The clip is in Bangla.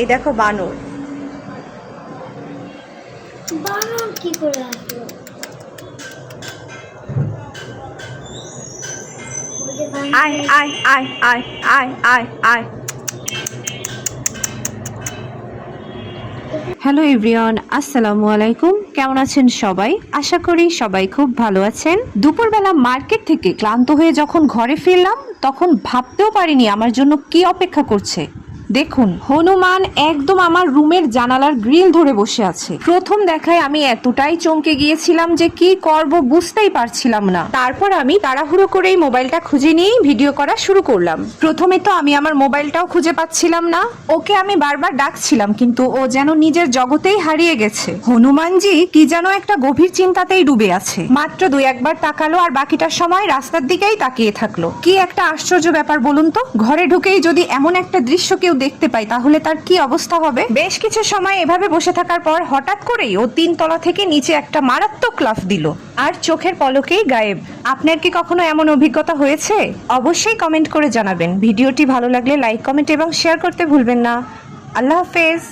এই দেখো বানর। বানর কি করে আসলো? আয় আয় আয় আয় আয় আয় আয়। হ্যালো এভরিওয়ান, আসসালামু আলাইকুম। কেমন আছেন সবাই? আশা করি সবাই খুব ভালো আছেন। দুপুরবেলা মার্কেট থেকে ক্লান্ত হয়ে যখন ঘরে ফিরলাম তখন ভাবতেও পারিনি আমার জন্য কি অপেক্ষা করছে। দেখুন, হনুমান একদম আমার রুমের জানালার গ্রিল ধরে বসে আছে। প্রথম দেখায় আমি এতটাই চমকে গিয়েছিলাম যে কি করব বুঝতেই পারছিলাম না। তারপর আমি তাড়াহুড়ো করেই মোবাইলটা খুঁজে নিয়েই ভিডিও করা শুরু করলাম। প্রথমে তো আমি আমার মোবাইলটাও খুঁজে পাচ্ছিলাম না। ওকে আমি বারবার ডাকছিলাম কিন্তু ও যেন নিজের জগতেই হারিয়ে গেছে। হনুমানজি কি যেন একটা গভীর চিন্তাতেই ডুবে আছে। মাত্র দুই একবার তাকালো আর বাকিটা সময় রাস্তার দিকেই তাকিয়ে থাকলো। কি একটা আশ্চর্য ব্যাপার বলুন তো, ঘরে ঢুকেই যদি এমন একটা দৃশ্য কেউ দেখতে পাই তাহলে তার কি অবস্থা হবে। বেশ কিছু সময় এভাবে বসে থাকার পর হঠাৎ করেই ও 3 তলা থেকে নিচে একটা মারাত্মক লাফ দিল আর চোখের পলকেই গায়েব। আপনার কি কখনো এমন অভিজ্ঞতা হয়েছে? অবশ্যই কমেন্ট করে জানাবেন। ভিডিওটি ভালো লাগলে লাইক, কমেন্ট এবং শেয়ার করতে ভুলবেন না। আল্লাহ হাফেজ।